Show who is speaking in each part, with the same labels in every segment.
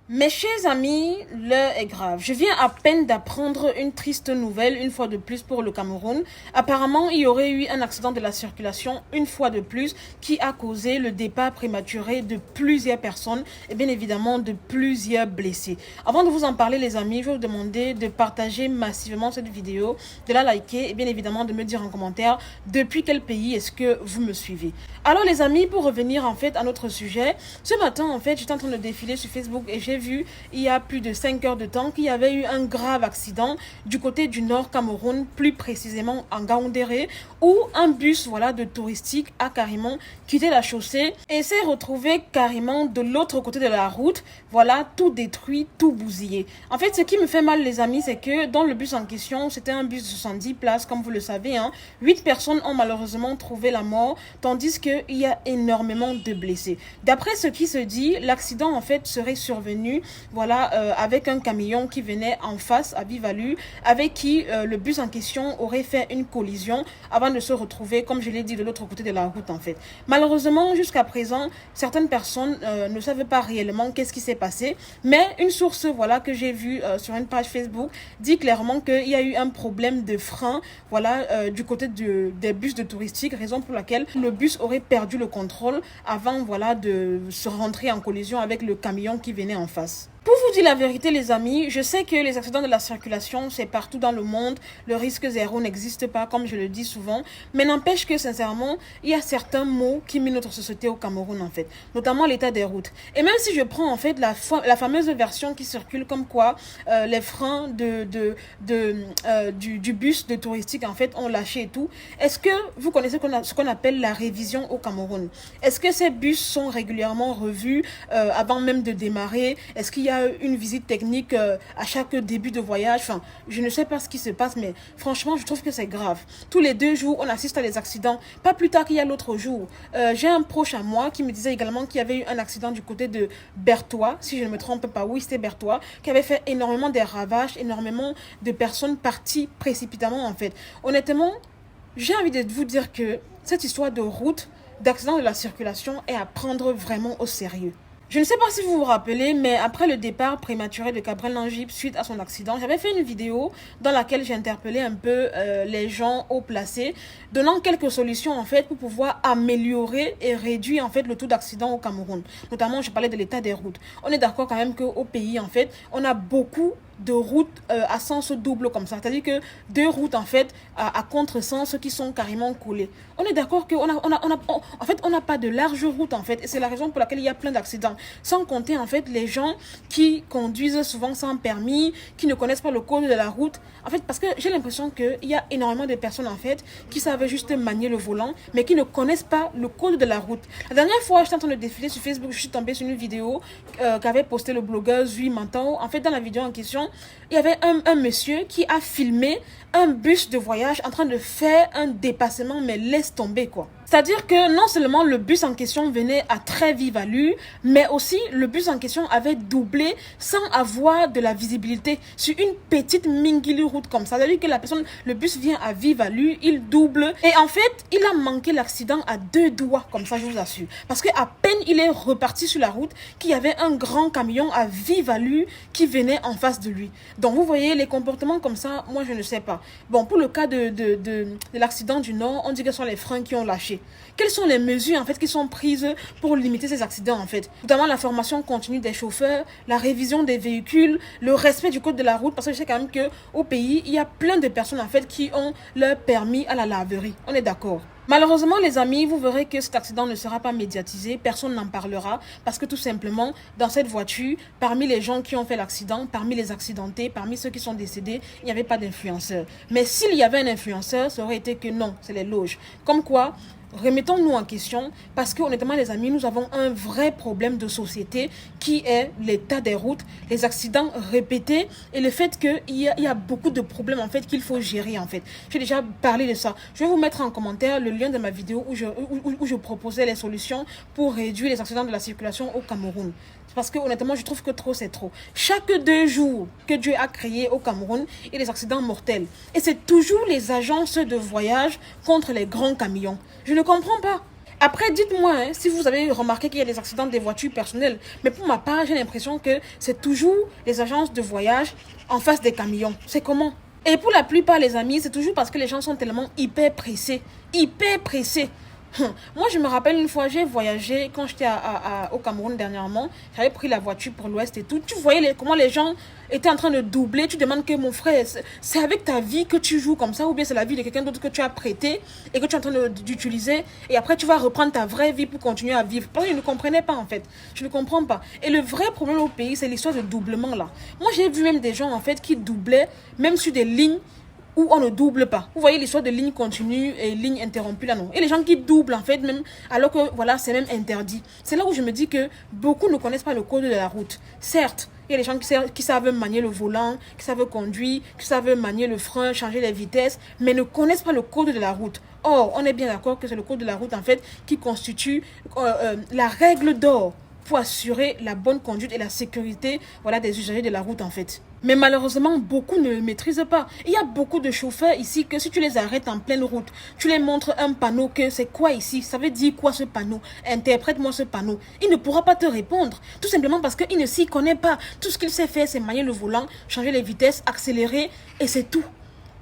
Speaker 1: Mes chers amis, l'heure est grave. Je viens à peine d'apprendre une triste nouvelle, une fois de plus pour le Cameroun. Apparemment, il y aurait eu un accident de la circulation, une fois de plus, qui a causé le départ prématuré de plusieurs personnes et bien évidemment de plusieurs blessés. Avant de vous en parler, les amis, je vais vous demander de partager massivement cette vidéo, de la liker et bien évidemment de me dire en commentaire depuis quel pays est-ce que vous me suivez. Alors les amis, pour revenir en fait à notre sujet, ce matin en fait, j'étais en train de défiler sur Facebook et j'ai vu il y a plus de 5 heures de temps qu'il y avait eu un grave accident du côté du nord Cameroun, plus précisément en Gaoundéré, où un bus de touristique a carrément quitté la chaussée et s'est retrouvé carrément de l'autre côté de la route, tout détruit, tout bousillé. En fait, ce qui me fait mal les amis, c'est que dans le bus en question, c'était un bus de 70 places, comme vous le savez, 8 personnes ont malheureusement trouvé la mort, tandis qu'il y a énormément de blessés. D'après ce qui se dit, l'accident en fait serait survenu avec un camion qui venait en face à vive allure, avec qui le bus en question aurait fait une collision avant de se retrouver, comme je l'ai dit, de l'autre côté de la route en fait. Malheureusement, jusqu'à présent, certaines personnes ne savent pas réellement qu'est-ce qui s'est passé, mais une source que j'ai vue sur une page Facebook dit clairement qu'il y a eu un problème de frein du côté des bus de touristique, raison pour laquelle le bus aurait perdu le contrôle avant de se rentrer en collision avec le camion qui venait en face. Pour vous dire la vérité les amis, je sais que les accidents de la circulation c'est partout dans le monde, le risque zéro n'existe pas comme je le dis souvent, mais n'empêche que sincèrement, il y a certains maux qui minent notre société au Cameroun en fait, notamment l'état des routes. Et même si je prends en fait la fameuse version qui circule comme quoi les freins du bus de touristique en fait ont lâché et tout, est-ce que vous connaissez ce qu'on appelle la révision au Cameroun? Est-ce que ces bus sont régulièrement revus avant même de démarrer? Est-ce qu'il y a une visite technique à chaque début de voyage? Enfin, je ne sais pas ce qui se passe, mais franchement, je trouve que c'est grave. Tous les 2 jours, on assiste à des accidents. Pas plus tard qu'il y a l'autre jour. J'ai un proche à moi qui me disait également qu'il y avait eu un accident du côté de Bertois, si je ne me trompe pas. Oui, c'était Bertois, qui avait fait énormément de ravages, énormément de personnes parties précipitamment, en fait. Honnêtement, j'ai envie de vous dire que cette histoire de route, d'accident de la circulation est à prendre vraiment au sérieux. Je ne sais pas si vous vous rappelez, mais après le départ prématuré de Gabriel Langip suite à son accident, j'avais fait une vidéo dans laquelle j'interpellais un peu les gens haut placés, donnant quelques solutions en fait pour pouvoir améliorer et réduire en fait le taux d'accident au Cameroun. Notamment, je parlais de l'état des routes. On est d'accord quand même qu'au pays en fait, on a beaucoup de routes à sens double comme ça, c'est-à-dire que 2 routes en fait à contresens qui sont carrément collées. On est d'accord qu'on on n'a pas de large route en fait, et c'est la raison pour laquelle il y a plein d'accidents. Sans compter en fait les gens qui conduisent souvent sans permis, qui ne connaissent pas le code de la route. En fait, parce que j'ai l'impression qu'il y a énormément de personnes en fait qui savent juste manier le volant, mais qui ne connaissent pas le code de la route. La dernière fois, j'étais en train de défiler sur Facebook, je suis tombée sur une vidéo qu'avait posté le blogueur Zui Mantao. En fait, dans la vidéo en question, il y avait un monsieur qui a filmé un bus de voyage en train de faire un dépassement, mais laisse tomber quoi. C'est-à-dire que non seulement le bus en question venait à très vive allure, mais aussi le bus en question avait doublé sans avoir de la visibilité sur une petite mingili route comme ça. C'est-à-dire que le bus vient à vive allure, il double et en fait, il a manqué l'accident à 2 doigts comme ça, je vous assure. Parce que à peine il est reparti sur la route qu'il y avait un grand camion à vive allure qui venait en face de lui. Donc vous voyez, les comportements comme ça, moi je ne sais pas. Bon, pour le cas de l'accident du Nord, on dit que ce sont les freins qui ont lâché. Quelles sont les mesures en fait qui sont prises pour limiter ces accidents en fait? Notamment la formation continue des chauffeurs, la révision des véhicules, le respect du code de la route, parce que je sais quand même qu'au pays, il y a plein de personnes en fait qui ont leur permis à la laverie. On est d'accord. Malheureusement les amis, vous verrez que cet accident ne sera pas médiatisé, personne n'en parlera parce que tout simplement dans cette voiture, parmi les gens qui ont fait l'accident, parmi les accidentés, parmi ceux qui sont décédés, il n'y avait pas d'influenceur. Mais s'il y avait un influenceur, ça aurait été que non, c'est les loges. Comme quoi, remettons-nous en question parce que honnêtement les amis, nous avons un vrai problème de société qui est l'état des routes, les accidents répétés et le fait qu'il y a beaucoup de problèmes en fait qu'il faut gérer en fait. J'ai déjà parlé de ça. Je vais vous mettre en commentaire le lien de ma vidéo où je proposais les solutions pour réduire les accidents de la circulation au Cameroun. Parce que honnêtement, je trouve que trop, c'est trop. Chaque 2 jours que Dieu a créé au Cameroun, il y a des accidents mortels. Et c'est toujours les agences de voyage contre les grands camions. Je ne comprends pas. Après, dites-moi hein, si vous avez remarqué qu'il y a des accidents des voitures personnelles. Mais pour ma part, j'ai l'impression que c'est toujours les agences de voyage en face des camions. C'est comment? Et pour la plupart, les amis, c'est toujours parce que les gens sont tellement hyper pressés. Hyper pressés. Moi, je me rappelle une fois, j'ai voyagé quand j'étais au Cameroun dernièrement. J'avais pris la voiture pour l'Ouest et tout. Tu voyais comment les gens étaient en train de doubler. Tu demandes que mon frère, c'est avec ta vie que tu joues comme ça ou bien c'est la vie de quelqu'un d'autre que tu as prêté et que tu es en train d'utiliser. Et après, tu vas reprendre ta vraie vie pour continuer à vivre. Parce que je ne comprenais pas en fait. Je ne comprends pas. Et le vrai problème au pays, c'est l'histoire de doublement là. Moi, j'ai vu même des gens en fait qui doublaient, même sur des lignes où on ne double pas. Vous voyez l'histoire de ligne continue et ligne interrompue là, non. Et les gens qui doublent en fait même, alors que voilà, c'est même interdit. C'est là où je me dis que beaucoup ne connaissent pas le code de la route. Certes, il y a des gens qui savent manier le volant, qui savent conduire, qui savent manier le frein, changer les vitesses, mais ne connaissent pas le code de la route. Or, on est bien d'accord que c'est le code de la route en fait qui constitue la règle d'or pour assurer la bonne conduite et la sécurité voilà, des usagers de la route en fait. Mais malheureusement, beaucoup ne le maîtrisent pas. Il y a beaucoup de chauffeurs ici que si tu les arrêtes en pleine route, tu les montres un panneau que c'est quoi ici, ça veut dire quoi ce panneau, interprète-moi ce panneau. Il ne pourra pas te répondre, tout simplement parce qu'il ne s'y connaît pas. Tout ce qu'il sait faire, c'est manier le volant, changer les vitesses, accélérer et c'est tout.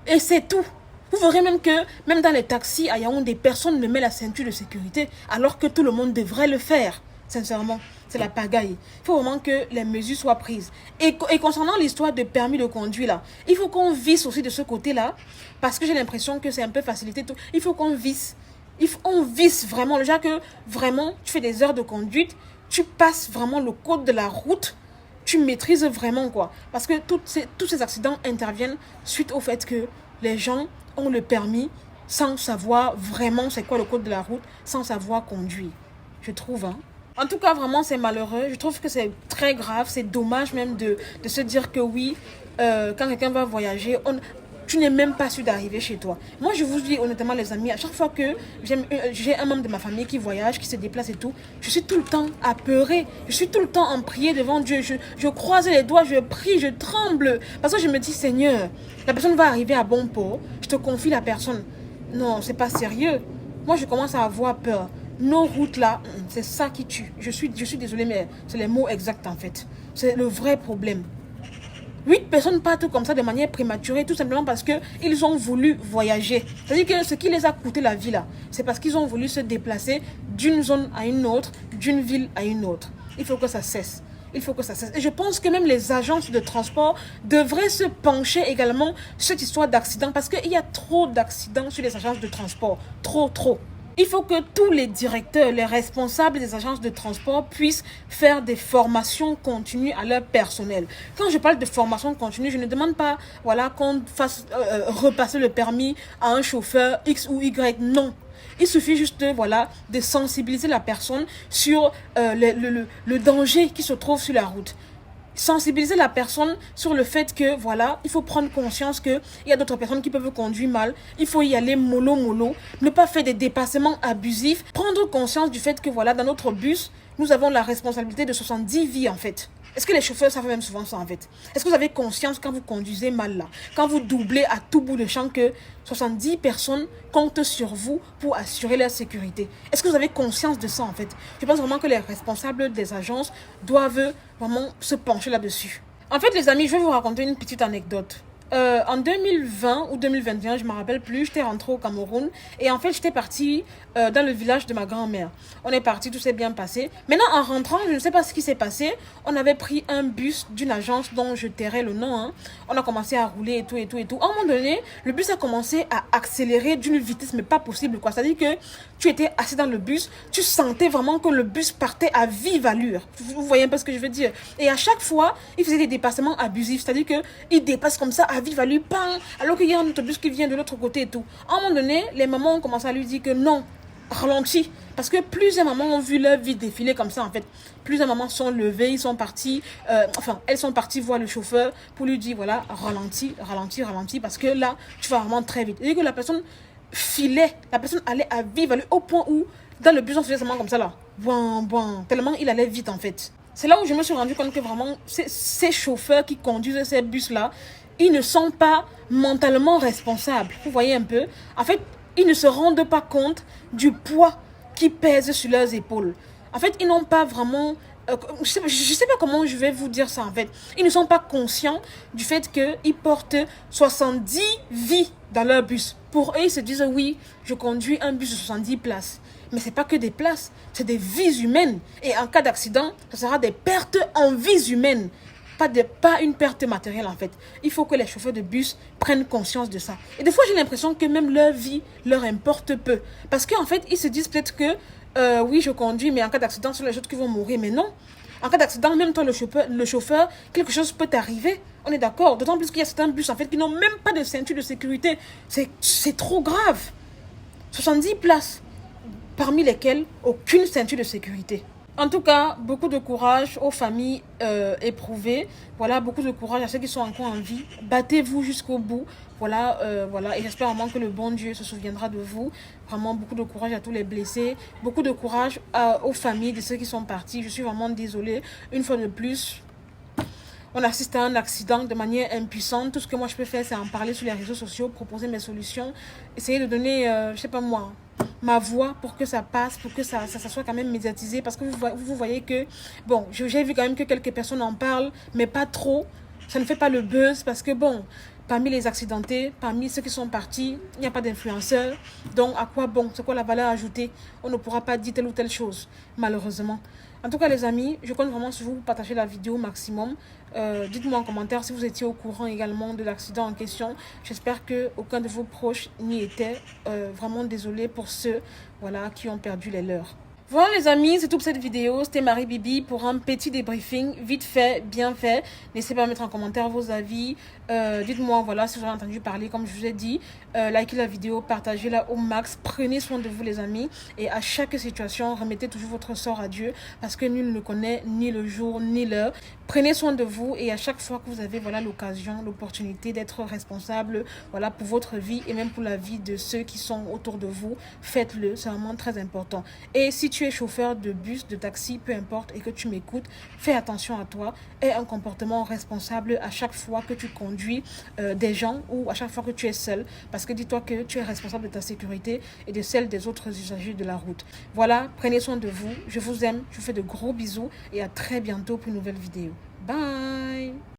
Speaker 1: Et c'est tout. Vous verrez même que, même dans les taxis à Yaoundé, personne ne met la ceinture de sécurité alors que tout le monde devrait le faire. Sincèrement, c'est la pagaille. Il faut vraiment que les mesures soient prises. Et concernant l'histoire de permis de conduire, là, il faut qu'on visse aussi de ce côté-là, parce que j'ai l'impression que c'est un peu facilité. Tout. Il faut qu'on visse. On visse vraiment. Déjà que, vraiment, tu fais des heures de conduite, tu passes vraiment le code de la route, tu maîtrises vraiment, quoi. Parce que tous ces accidents interviennent suite au fait que les gens ont le permis sans savoir vraiment c'est quoi le code de la route, sans savoir conduire. Je trouve, hein. En tout cas, vraiment, c'est malheureux. Je trouve que c'est très grave. C'est dommage même de se dire que oui, quand quelqu'un va voyager, tu n'es même pas sûr d'arriver chez toi. Moi, je vous dis honnêtement, les amis, à chaque fois que j'ai un membre de ma famille qui voyage, qui se déplace et tout, je suis tout le temps apeurée. Je suis tout le temps en prière devant Dieu. Je croise les doigts, je prie, je tremble. Parce que je me dis, Seigneur, la personne va arriver à bon port. Je te confie la personne. Non, c'est pas sérieux. Moi, je commence à avoir peur. Nos routes là, c'est ça qui tue. Je suis désolée, mais c'est les mots exacts en fait. C'est le vrai problème. 8 personnes partent comme ça de manière prématurée, tout simplement parce qu'ils ont voulu voyager. C'est-à-dire que ce qui les a coûté la vie là, c'est parce qu'ils ont voulu se déplacer d'une zone à une autre, d'une ville à une autre. Il faut que ça cesse. Il faut que ça cesse. Et je pense que même les agences de transport devraient se pencher également sur cette histoire d'accidents parce qu'il y a trop d'accidents sur les agences de transport. Trop. Il faut que tous les directeurs, les responsables des agences de transport puissent faire des formations continues à leur personnel. Quand je parle de formation continue, je ne demande pas voilà, qu'on fasse repasser le permis à un chauffeur X ou Y. Non. Il suffit juste voilà, de sensibiliser la personne sur le danger qui se trouve sur la route. Sensibiliser la personne sur le fait que, voilà, il faut prendre conscience qu'il y a d'autres personnes qui peuvent conduire mal. Il faut y aller mollo. Ne pas faire des dépassements abusifs. Prendre conscience du fait que, voilà, dans notre bus, nous avons la responsabilité de 70 vies, en fait. Est-ce que les chauffeurs savent même souvent ça, en fait? Est-ce que vous avez conscience quand vous conduisez mal, là? Quand vous doublez à tout bout de champ que 70 personnes comptent sur vous pour assurer leur sécurité? Est-ce que vous avez conscience de ça, en fait? Je pense vraiment que les responsables des agences doivent vraiment se pencher là-dessus. En fait, les amis, je vais vous raconter une petite anecdote. En 2020 ou 2021, je ne me rappelle plus, j'étais rentrée au Cameroun et en fait, j'étais partie dans le village de ma grand-mère. On est parti, tout s'est bien passé. Maintenant, en rentrant, je ne sais pas ce qui s'est passé. On avait pris un bus d'une agence dont je tairai le nom. Hein. On a commencé à rouler et tout. À un moment donné, le bus a commencé à accélérer d'une vitesse, mais pas possible, quoi. C'est-à-dire que tu étais assis dans le bus, tu sentais vraiment que le bus partait à vive allure. Vous voyez un peu ce que je veux dire? Et à chaque fois, il faisait des dépassements abusifs. C'est-à-dire qu'il dépasse comme ça à vive allure, alors qu'il y a un autobus qui vient de l'autre côté et tout. À un moment donné, les mamans ont commencé à lui dire que non, ralentis. Parce que plusieurs mamans ont vu leur vie défiler comme ça, en fait. Plusieurs mamans sont levées, ils sont partis, elles sont parties voir le chauffeur pour lui dire, voilà, ralentis, parce que là, tu vas vraiment très vite. Et que la personne filait, la personne allait à vive allure au point où, dans le bus, on faisait seulement comme ça, là. Tellement il allait vite, en fait. C'est là où je me suis rendu compte que vraiment, ces chauffeurs qui conduisent ces bus-là, ils ne sont pas mentalement responsables. Vous voyez un peu? En fait, ils ne se rendent pas compte du poids qui pèse sur leurs épaules. En fait, ils n'ont pas vraiment... je sais pas comment je vais vous dire ça en fait. Ils ne sont pas conscients du fait qu'ils portent 70 vies dans leur bus. Pour eux, ils se disent oui, je conduis un bus de 70 places. Mais ce n'est pas que des places, c'est des vies humaines. Et en cas d'accident, ce sera des pertes en vies humaines. Pas une perte matérielle en fait. Il faut que les chauffeurs de bus prennent conscience de ça. Et des fois, j'ai l'impression que même leur vie leur importe peu. Parce qu'en fait, ils se disent peut-être que oui, je conduis, mais en cas d'accident, ce sont les autres qui vont mourir. Mais non. En cas d'accident, même toi, le chauffeur, quelque chose peut t'arriver. On est d'accord. D'autant plus qu'il y a certains bus en fait qui n'ont même pas de ceinture de sécurité. C'est trop grave. 70 places, parmi lesquelles aucune ceinture de sécurité. En tout cas, beaucoup de courage aux familles éprouvées. Voilà, beaucoup de courage à ceux qui sont encore en vie. Battez-vous jusqu'au bout. Voilà, voilà. Et j'espère vraiment que le bon Dieu se souviendra de vous. Vraiment, beaucoup de courage à tous les blessés. Beaucoup de courage aux familles de ceux qui sont partis. Je suis vraiment désolée. Une fois de plus, on assiste à un accident de manière impuissante. Tout ce que moi je peux faire, c'est en parler sur les réseaux sociaux, proposer mes solutions, essayer de donner, je sais pas moi, ma voix pour que ça passe, pour que ça soit quand même médiatisé. Parce que vous voyez que, bon, j'ai vu quand même que quelques personnes en parlent, mais pas trop. Ça ne fait pas le buzz parce que, bon, parmi les accidentés, parmi ceux qui sont partis, il n'y a pas d'influenceurs. Donc, à quoi bon? C'est quoi la valeur ajoutée? On ne pourra pas dire telle ou telle chose, malheureusement. En tout cas, les amis, je compte vraiment sur vous pour partager la vidéo au maximum. Dites-moi en commentaire si vous étiez au courant également de l'accident en question. J'espère qu'aucun de vos proches n'y était. Vraiment désolé pour ceux voilà, qui ont perdu les leurs. Voilà les amis, c'est tout pour cette vidéo. C'était Marie Bibi pour un petit débriefing, vite fait, bien fait. N'hésitez pas à mettre en commentaire vos avis. Dites-moi voilà, si vous avez entendu parler, comme je vous ai dit. Likez la vidéo, partagez-la au max. Prenez soin de vous les amis. Et à chaque situation, remettez toujours votre sort à Dieu. Parce que nul ne connaît ni le jour ni l'heure. Prenez soin de vous et à chaque fois que vous avez voilà, l'occasion, l'opportunité d'être responsable voilà, pour votre vie et même pour la vie de ceux qui sont autour de vous, faites-le. C'est vraiment très important. Et si tu es chauffeur de bus, de taxi, peu importe, et que tu m'écoutes, fais attention à toi. Aie un comportement responsable à chaque fois que tu conduis des gens ou à chaque fois que tu es seul. Parce que dis-toi que tu es responsable de ta sécurité et de celle des autres usagers de la route. Voilà, prenez soin de vous. Je vous aime, je vous fais de gros bisous et à très bientôt pour une nouvelle vidéo. Bye!